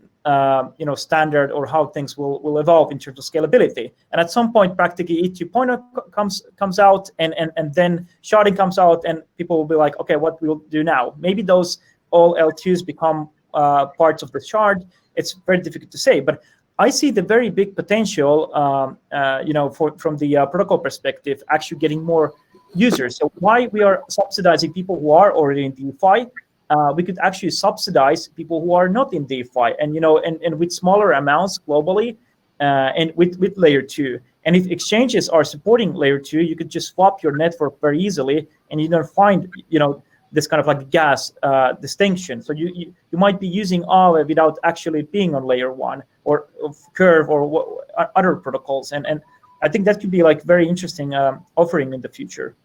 standard or how things will evolve in terms of scalability. And at some point, practically ETH 2.0 comes out, and then sharding comes out, and people will be like, okay, what we'll do now? Maybe those all L2s become parts of the shard. It's very difficult to say, but I see the very big potential, from the protocol perspective, actually getting more users. So why we are subsidizing people who are already in DeFi? We could actually subsidize people who are not in DeFi, and and with smaller amounts globally, and with layer 2. And if exchanges are supporting layer 2, you could just swap your network very easily, and you don't find this kind of like gas distinction. So you might be using Aave without actually being on layer 1 or Curve or other protocols, and I think that could be like very interesting offering in the future.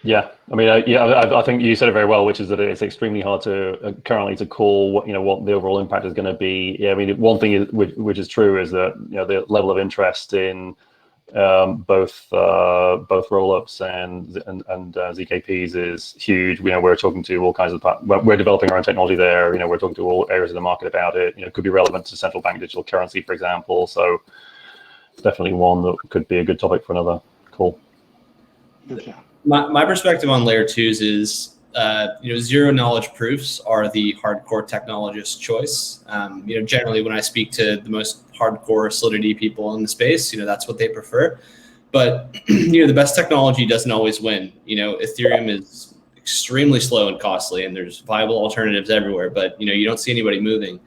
Yeah, I mean, I think you said it very well, which is that it's extremely hard to currently to call what the overall impact is going to be. Yeah, I mean, one thing which is true is that the level of interest in both rollups and ZKPs is huge. We're talking to all kinds of we're developing our own technology there. We're talking to all areas of the market about it. It could be relevant to central bank digital currency, for example. So it's definitely one that could be a good topic for another call. Okay. My perspective on layer 2s is, zero knowledge proofs are the hardcore technologist's choice. Generally when I speak to the most hardcore Solidity people in the space, that's what they prefer. But, the best technology doesn't always win. Ethereum is extremely slow and costly, and there's viable alternatives everywhere, but, you don't see anybody moving.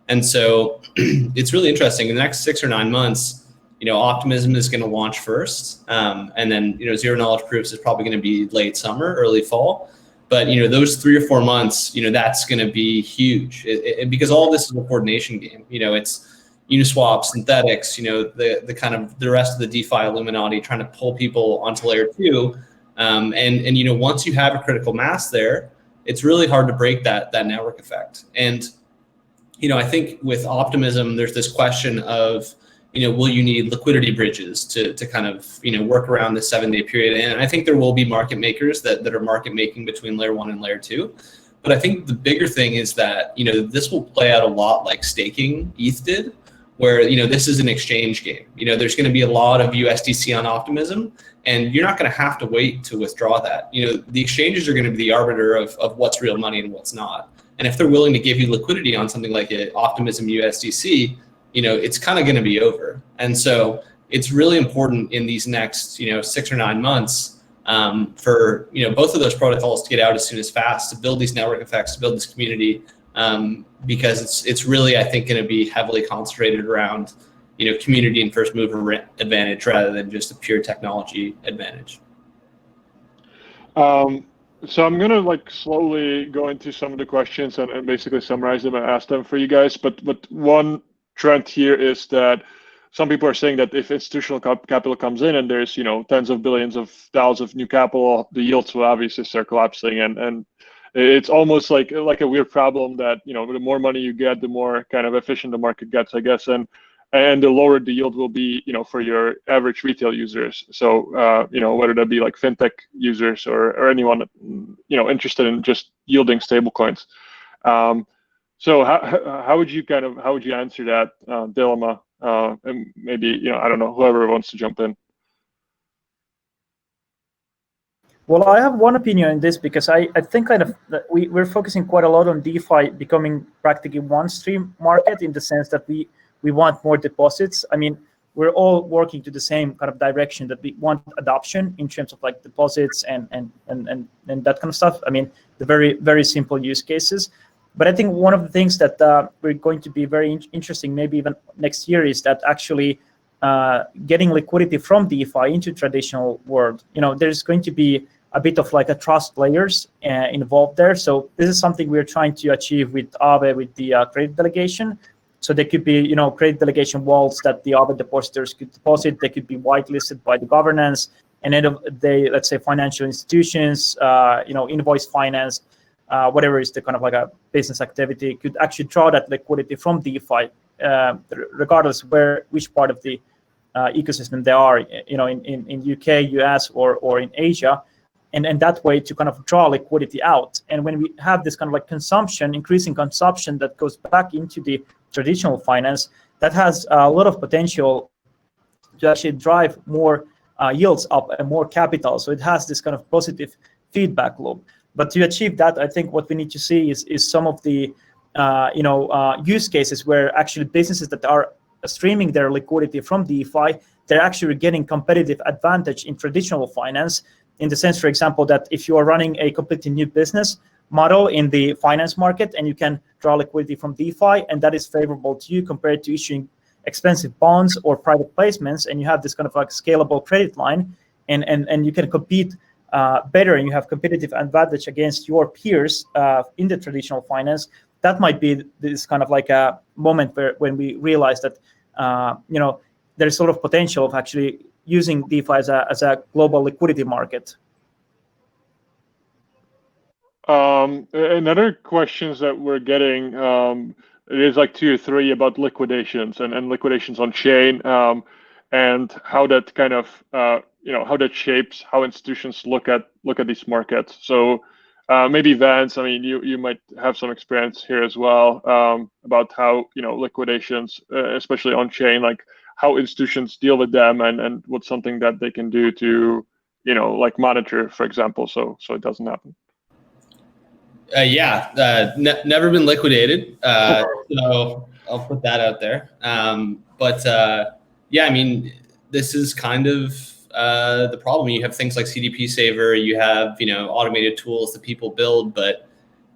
And so it's really interesting. In the next 6 or 9 months, Optimism is going to launch first, and then zero knowledge proofs is probably going to be late summer, early fall. But those 3 or 4 months, that's going to be huge, because all of this is a coordination game. It's Uniswap, Synthetics, the kind of the rest of the DeFi Illuminati trying to pull people onto layer 2, and once you have a critical mass there, it's really hard to break that network effect. And I think with Optimism, there's this question of will you need liquidity bridges to kind of, work around the 7-day period? And I think there will be market makers that are market making between layer 1 and layer 2. But I think the bigger thing is that, this will play out a lot like staking ETH did, where, this is an exchange game. There's going to be a lot of USDC on Optimism, and you're not going to have to wait to withdraw that. The exchanges are going to be the arbiter of what's real money and what's not. And if they're willing to give you liquidity on something like an Optimism USDC, it's kind of going to be over. And so it's really important in these next, 6 or 9 months for, both of those protocols to get out as soon as fast, to build these network effects, to build this community, because it's really, I think, going to be heavily concentrated around, community and first mover advantage rather than just a pure technology advantage. So I'm gonna slowly go into some of the questions and basically summarize them and ask them for you guys. But one trend here is that some people are saying that if institutional capital comes in and there's, tens of billions of dollars of new capital, the yields will obviously start collapsing. And it's almost like a weird problem that, the more money you get, the more kind of efficient the market gets, I guess. And the lower the yield will be, for your average retail users. So, whether that be like fintech users or anyone, interested in just yielding stablecoins. So how would you answer that dilemma? And maybe, I don't know, whoever wants to jump in. Well, I have one opinion on this because I think kind of that we're focusing quite a lot on DeFi becoming practically one stream market in the sense that we want more deposits. I mean, we're all working to the same kind of direction, that we want adoption in terms of like deposits and that kind of stuff. I mean, the very, very simple use cases. But I think one of the things that we're going to be very interesting, maybe even next year, is that actually getting liquidity from DeFi into traditional world. There's going to be a bit of like a trust layers involved there. So this is something we're trying to achieve with Aave, with the credit delegation. So there could be, credit delegation wallets that the Aave depositors could deposit. They could be whitelisted by the governance. And end of the day, let's say financial institutions, invoice finance, whatever is the kind of like a business activity, could actually draw that liquidity from DeFi, regardless which part of the ecosystem they are, in UK, US, or in Asia, and that way to kind of draw liquidity out. And when we have this kind of like increasing consumption that goes back into the traditional finance, that has a lot of potential to actually drive more yields up and more capital. So it has this kind of positive feedback loop. But to achieve that, I think what we need to see is some of the use cases where actually businesses that are streaming their liquidity from DeFi, they're actually getting competitive advantage in traditional finance, in the sense, for example, that if you are running a completely new business model in the finance market and you can draw liquidity from DeFi, and that is favorable to you compared to issuing expensive bonds or private placements, and you have this kind of like scalable credit line, and you can compete better, and you have competitive advantage against your peers in the traditional finance. That might be this kind of like a moment when we realize that there's sort of potential of actually using DeFi as a global liquidity market. Another questions that we're getting, it is like 2 or 3 about liquidations and liquidations on chain, and how that kind of how that shapes how institutions look at these markets. So maybe Vance, I mean, you might have some experience here as well, about how liquidations, especially on chain, like how institutions deal with them, and what's something that they can do to like monitor, for example, so it doesn't happen. Never been liquidated, so I'll put that out there. I mean, this is kind of the problem. You have things like CDP Saver, you have automated tools that people build, but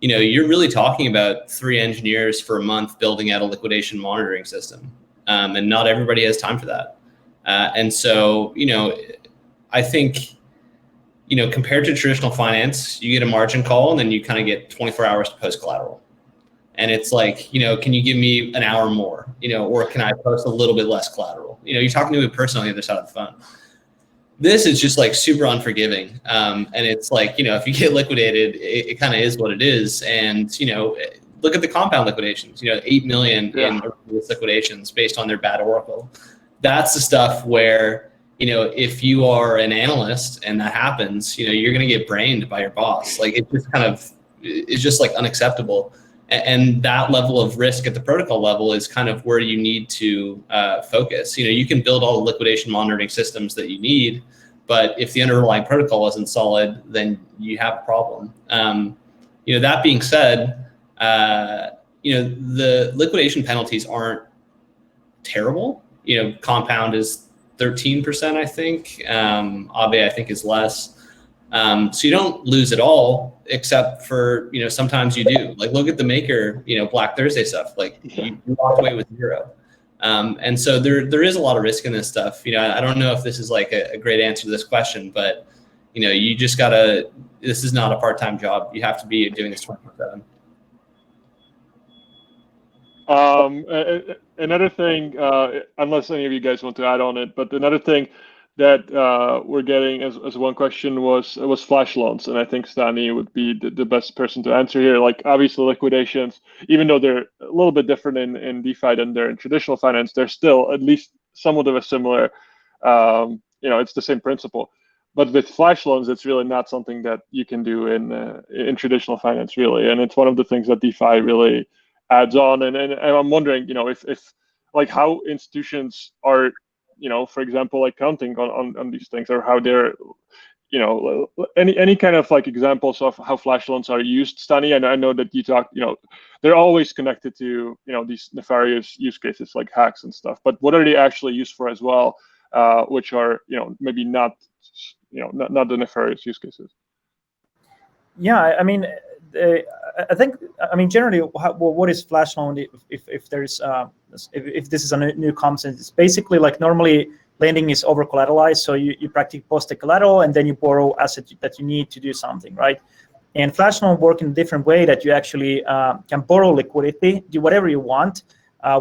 you're really talking about 3 engineers for a month building out a liquidation monitoring system, and not everybody has time for that. And so I think compared to traditional finance, you get a margin call and then you kind of get 24 hours to post collateral. And it's like, can you give me an hour more, or can I post a little bit less collateral? You're talking to a person on the other side of the phone. This is just like super unforgiving. And it's like, if you get liquidated, it kind of is what it is. And, look at the compound liquidations, 8 million in liquidations based on their bad Oracle. That's the stuff where, if you are an analyst and that happens, you're going to get brained by your boss. Like it's just like unacceptable. And that level of risk at the protocol level is kind of where you need to focus. You can build all the liquidation monitoring systems that you need, but if the underlying protocol isn't solid, then you have a problem. That being said, the liquidation penalties aren't terrible. Compound is 13%, I think. Aave, I think, is less. So you don't lose it all, except for, sometimes you do. Like, look at the Maker, Black Thursday stuff. Like, you walked away with 0. And so there is a lot of risk in this stuff. I don't know if this is like a great answer to this question, but, you just gotta, this is not a part-time job. You have to be doing this 24/7. Another thing, unless any of you guys want to add on it, but another thing that we're getting as one question was flash loans, and I think Stani would be the best person to answer here. Like obviously liquidations, even though they're a little bit different in DeFi than they're in traditional finance, they're still at least somewhat of a similar. It's the same principle. But with flash loans, it's really not something that you can do in traditional finance, really, and it's one of the things that DeFi really adds on. And I'm wondering, if like how institutions are, for example, like counting on these things, or how they're, any kind of like examples of how flash loans are used, Stani. And I know that you talked, they're always connected to, these nefarious use cases like hacks and stuff. But what are they actually used for as well, which are, maybe not, not the nefarious use cases? Yeah, I mean, I think, generally, what is flash loan? If there's if this is a new concept, it's basically like normally lending is over collateralized, so you practically post the collateral and then you borrow asset that you need to do something, right? And flash loan work in a different way, that you actually can borrow liquidity, do whatever you want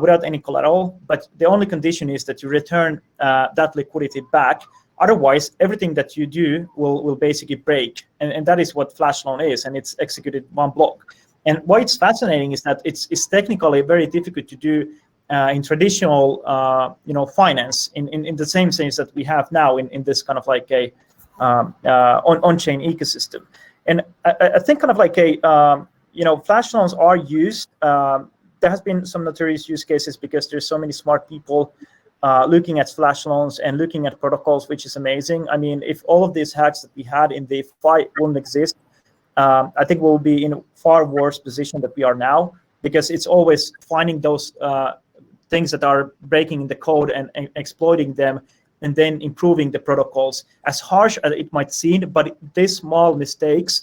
without any collateral, but the only condition is that you return that liquidity back. Otherwise, everything that you do will basically break, and that is what flash loan is, and it's executed one block. And why it's fascinating is that it's technically very difficult to do in traditional, finance in the same sense that we have now in this kind of like a on-chain ecosystem. And I think kind of like flash loans are used. There has been some notorious use cases because there's so many smart people looking at flash loans and looking at protocols, which is amazing. I mean, if all of these hacks that we had in DeFi wouldn't exist, I think we'll be in a far worse position than we are now, because it's always finding those things that are breaking in the code and exploiting them, and then improving the protocols. As harsh as it might seem, but these small mistakes,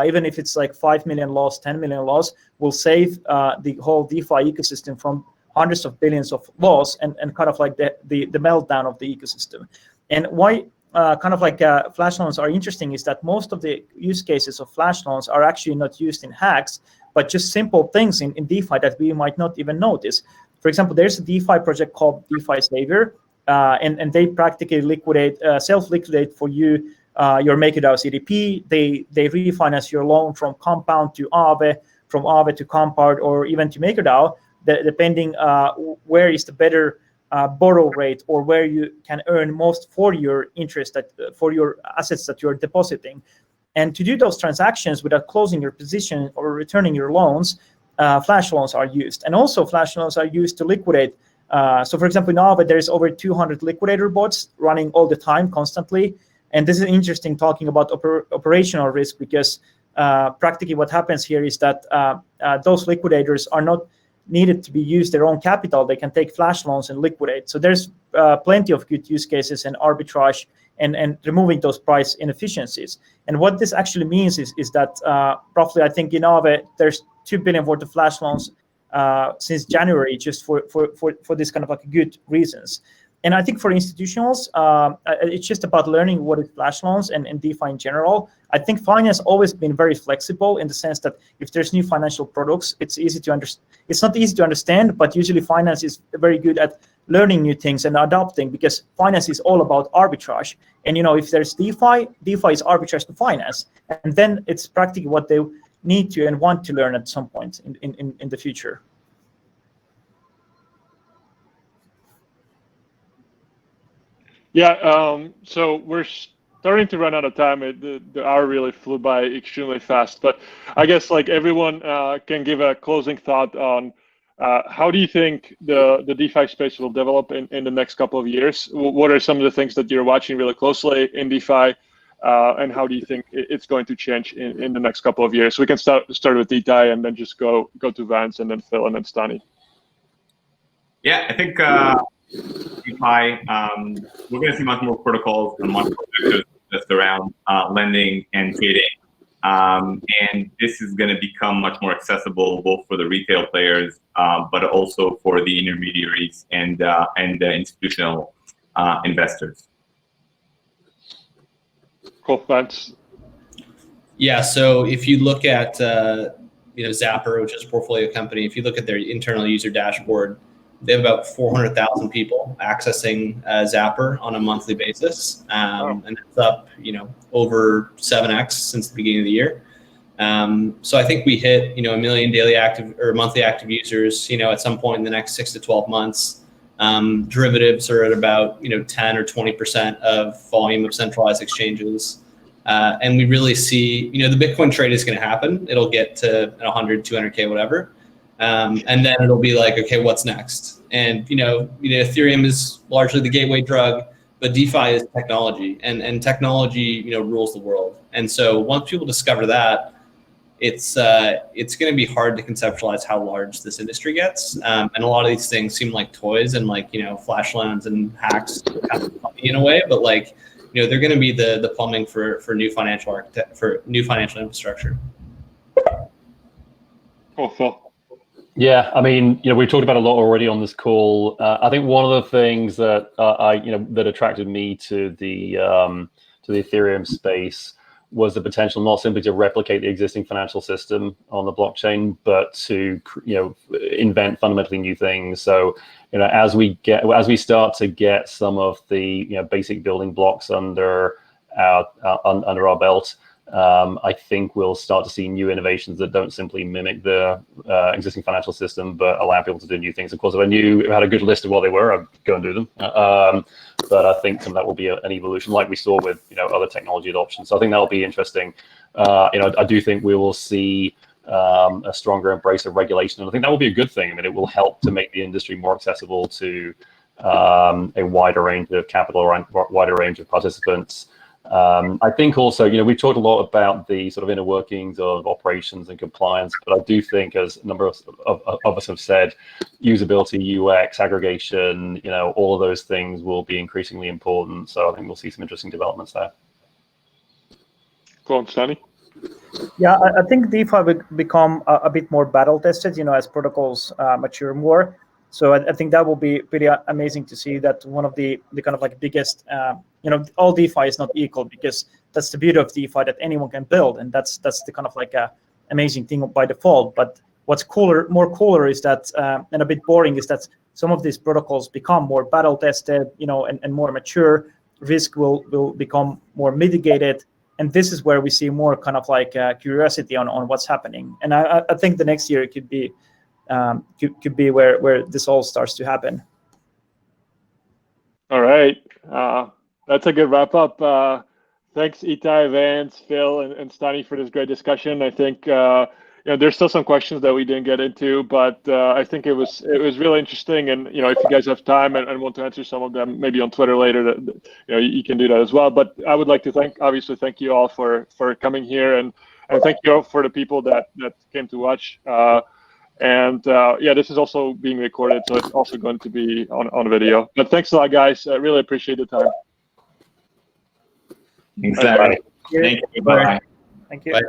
even if it's like 5 million loss, 10 million loss, will save the whole DeFi ecosystem from hundreds of billions of loss and kind of like the meltdown of the ecosystem. And why flash loans are interesting is that most of the use cases of flash loans are actually not used in hacks, but just simple things in DeFi that we might not even notice. For example, there's a DeFi project called DeFi Saver, and they practically self-liquidate for you your MakerDAO CDP. They refinance your loan from Compound to Aave, from Aave to Compound, or even to MakerDAO, depending where is the better borrow rate, or where you can earn most for your interest, for your assets that you're depositing. And to do those transactions without closing your position or returning your loans, flash loans are used. And also flash loans are used to liquidate. So for example, in Aave, there's over 200 liquidator bots running all the time, constantly. And this is interesting, talking about operational risk, because practically what happens here is that those liquidators are not needed to be used their own capital. They can take flash loans and liquidate. So there's plenty of good use cases and arbitrage and removing those price inefficiencies. And what this actually means is that roughly, I think in Aave, there's 2 billion worth of flash loans since January, just for this kind of like good reasons. And I think for institutionals, it's just about learning what is flash loans and DeFi in general. I think finance always been very flexible in the sense that if there's new financial products, it's easy to understand. It's not easy to understand, but usually finance is very good at learning new things and adopting, because finance is all about arbitrage. And if there's DeFi is arbitrage to finance, and then it's practically what they need to and want to learn at some point in the future. Yeah, so we're starting to run out of time. The hour really flew by extremely fast. But I guess like everyone can give a closing thought on how do you think the DeFi space will develop in the next couple of years? What are some of the things that you're watching really closely in DeFi? And how do you think it's going to change in the next couple of years? We can start with Itai and then just go to Vance and then Phil and then Stani. Yeah, I think DeFi, we're going to see much more protocols and much more just around lending and trading. And this is going to become much more accessible both for the retail players, but also for the intermediaries and the institutional investors. Cool, Vance. Yeah, so if you look at Zapper, which is a portfolio company, if you look at their internal user dashboard, they have about 400,000 people accessing Zapper on a monthly basis, and it's up, over 7x since the beginning of the year. So I think we hit, 1 million daily active or monthly active users, at some point in the next 6 to 12 months. Derivatives are at about, 10 or 20% of volume of centralized exchanges. And we really see, the Bitcoin trade is going to happen. It'll get to 100, 200K, whatever. And then it'll be like, okay, what's next? And, Ethereum is largely the gateway drug, but DeFi is technology, and technology, rules the world. And so once people discover that, it's going to be hard to conceptualize how large this industry gets. And a lot of these things seem like toys and like, flash loans and hacks kind of in a way, but like, they're going to be the plumbing for new financial infrastructure. Oh, Phil. Yeah, I mean, we talked about a lot already on this call. I think one of the things that that attracted me to the Ethereum space was the potential not simply to replicate the existing financial system on the blockchain, but to invent fundamentally new things. So as we start to get some of the basic building blocks under our belt, I think we'll start to see new innovations that don't simply mimic the existing financial system, but allow people to do new things. Of course, if I had a good list of what they were, I'd go and do them. But I think some of that will be an evolution, like we saw with other technology adoption. So I think that'll be interesting. I do think we will see a stronger embrace of regulation, and I think that will be a good thing. I mean, it will help to make the industry more accessible to a wider range of capital, or a wider range of participants. I think also, we've talked a lot about the sort of inner workings of operations and compliance, but I do think, as a number of us have said, usability, UX, aggregation, all of those things will be increasingly important. So I think we'll see some interesting developments there. Go on, Sunny. Yeah, I think DeFi will become a bit more battle tested, as protocols mature more. So I think that will be pretty amazing to see that one of the kind of like biggest, all DeFi is not equal, because that's the beauty of DeFi, that anyone can build. And that's the kind of like amazing thing by default. But what's more cooler is that, and a bit boring, is that some of these protocols become more battle tested, and more mature. Risk will become more mitigated. And this is where we see more kind of like curiosity on what's happening. And I think the next year it could be where this all starts to happen. All right, that's a good wrap up. Thanks, Itai, Vance, Phil, and Stani for this great discussion. I think there's still some questions that we didn't get into, but I think it was really interesting. And if you guys have time and want to answer some of them, maybe on Twitter later, you can do that as well. But I would like to thank you all for coming here, and thank you all for the people that came to watch. And this is also being recorded, so it's also going to be on video. But thanks a lot, guys. I really appreciate the time. Exactly. Thank you. Thank you. Bye. Thank you. Bye.